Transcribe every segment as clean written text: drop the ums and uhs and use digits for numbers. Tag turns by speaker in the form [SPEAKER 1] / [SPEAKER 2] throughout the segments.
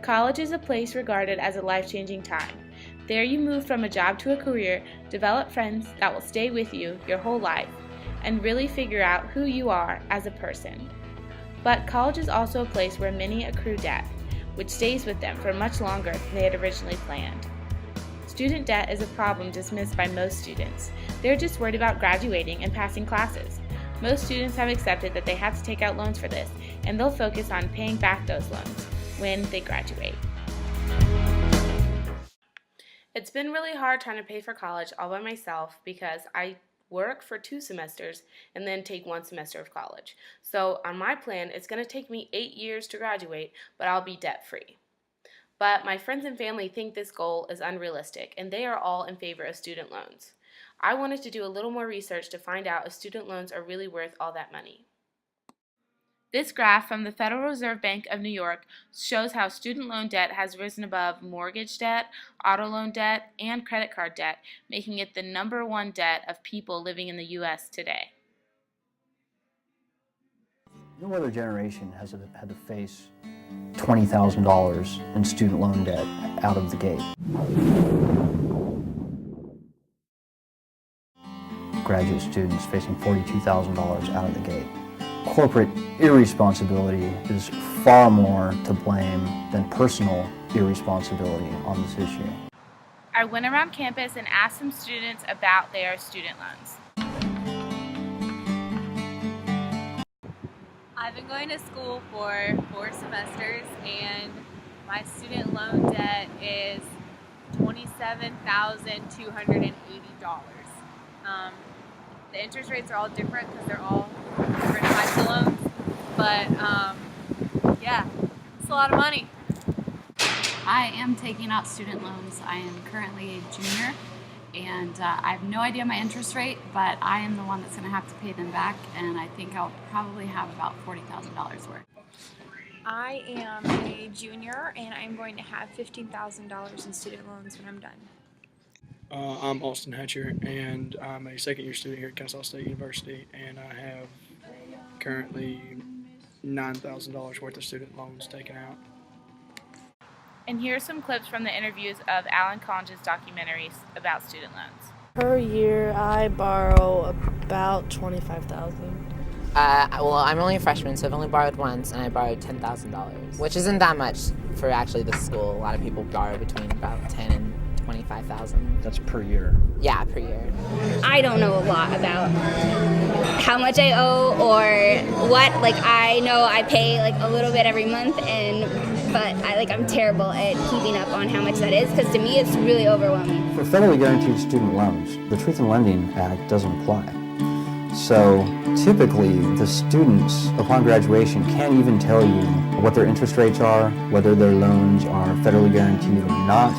[SPEAKER 1] College is a place regarded as a life-changing time. There you move from a job to a career, develop friends that will stay with you your whole life, and really figure out who you are as a person. But college is also a place where many accrue debt, which stays with them for much longer than they had originally planned. Student debt is a problem dismissed by most students. They're just worried about graduating and passing classes. Most students have accepted that they have to take out loans for this, and they'll focus on paying back those loans when they graduate. It's been really hard trying to pay for college all by myself because I work for 2 semesters and then take 1 semester of college. So on my plan, it's going to take me 8 years to graduate, but I'll be debt-free. But my friends and family think this goal is unrealistic, and they are all in favor of student loans. I wanted to do a little more research to find out if student loans are really worth all that money. This graph from the Federal Reserve Bank of New York shows how student loan debt has risen above mortgage debt, auto loan debt, and credit card debt, making it the #1 debt of people living in the U.S. today.
[SPEAKER 2] No other generation has had to face $20,000 in student loan debt out of the gate. Graduate students facing $42,000 out of the gate. Corporate irresponsibility is far more to blame than personal irresponsibility on this issue.
[SPEAKER 1] I went around campus and asked some students about their student loans.
[SPEAKER 3] I've been going to school for 4 semesters and my student loan debt is $27,280. The interest rates are all different because they're all different types of loans, but yeah, it's a lot of money.
[SPEAKER 4] I am taking out student loans. I am currently a junior and I have no idea my interest rate, but I am the one that's going to have to pay them back, and I think I'll probably have about $40,000 worth.
[SPEAKER 5] I am a junior and I'm going to have $15,000 in student loans when I'm done.
[SPEAKER 6] I'm Austin Hatcher, and I'm a second-year student here at Kennesaw State University, and I have currently $9,000 worth of student loans taken out.
[SPEAKER 1] And here are some clips from the interviews of Alan Conge's documentaries about student loans.
[SPEAKER 7] Per year, I borrow about $25,000.
[SPEAKER 8] Well, I'm only a freshman, so I've only borrowed once, and I borrowed $10,000, which isn't that much for actually the school. A lot of people borrow between about $10,000 and $25,000.
[SPEAKER 2] That's per year?
[SPEAKER 8] Yeah, per year.
[SPEAKER 9] I don't know a lot about how much I owe or what. Like, I know I pay like a little bit every month, but I'm terrible at keeping up on how much that is, because to me it's really overwhelming.
[SPEAKER 2] For federally guaranteed student loans, the Truth in Lending Act doesn't apply. So typically, the students, upon graduation, can't even tell you what their interest rates are, whether their loans are federally guaranteed or not,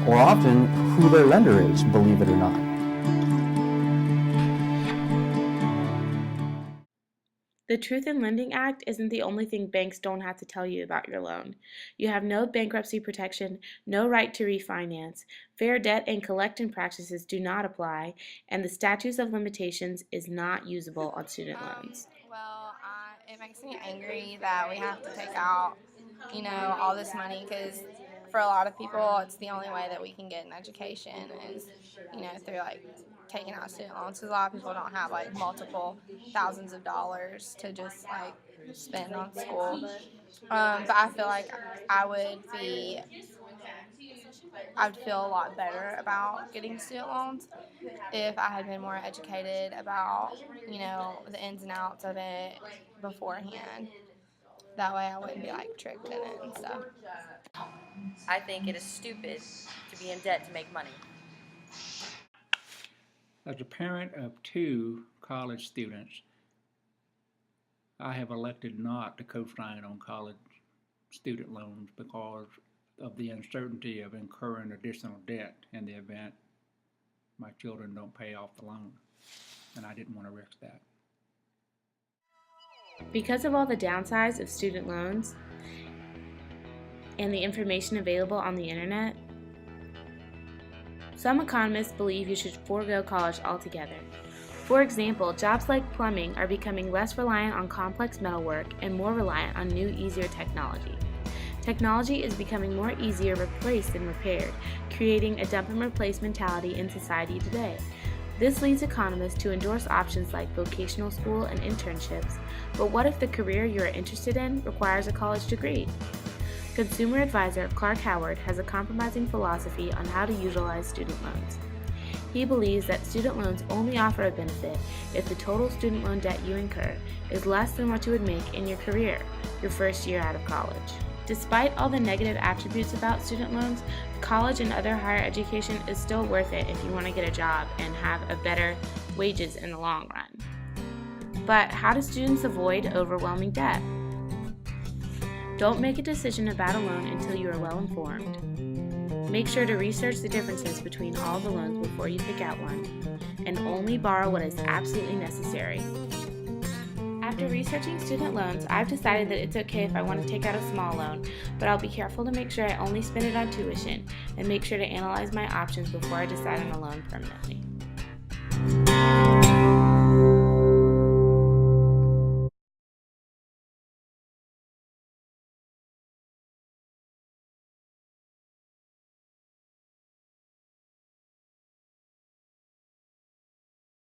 [SPEAKER 2] or often who their lender is, believe it or not.
[SPEAKER 1] The Truth in Lending Act isn't the only thing banks don't have to tell you about your loan. You have no bankruptcy protection, no right to refinance, fair debt and collection practices do not apply, and the statutes of limitations is not usable on student loans.
[SPEAKER 5] It makes me angry that we have to take out, all this money, because for a lot of people, it's the only way that we can get an education is, through taking out student loans. Because a lot of people don't have multiple thousands of dollars to just spend on school. But I feel like I'd feel a lot better about getting student loans if I had been more educated about, the ins and outs of it beforehand. That way I wouldn't be tricked in it and stuff.
[SPEAKER 10] I think it is stupid to be in debt to make money.
[SPEAKER 11] As a parent of 2 college students, I have elected not to co-sign on college student loans because of the uncertainty of incurring additional debt in the event my children don't pay off the loan, and I didn't want to risk that.
[SPEAKER 1] Because of all the downsides of student loans and the information available on the internet, some economists believe you should forego college altogether. For example, jobs like plumbing are becoming less reliant on complex metalwork and more reliant on new, easier technology. Technology is becoming more easier replaced than repaired, creating a dump and replace mentality in society today. This leads economists to endorse options like vocational school and internships, but what if the career you are interested in requires a college degree? Consumer advisor Clark Howard has a compromising philosophy on how to utilize student loans. He believes that student loans only offer a benefit if the total student loan debt you incur is less than what you would make in your career, your first year out of college. Despite all the negative attributes about student loans, college and other higher education is still worth it if you want to get a job and have a better wages in the long run. But how do students avoid overwhelming debt? Don't make a decision about a loan until you are well informed. Make sure to research the differences between all the loans before you pick out one, and only borrow what is absolutely necessary. After researching student loans, I've decided that it's okay if I want to take out a small loan, but I'll be careful to make sure I only spend it on tuition, and make sure to analyze my options before I decide on a loan permanently.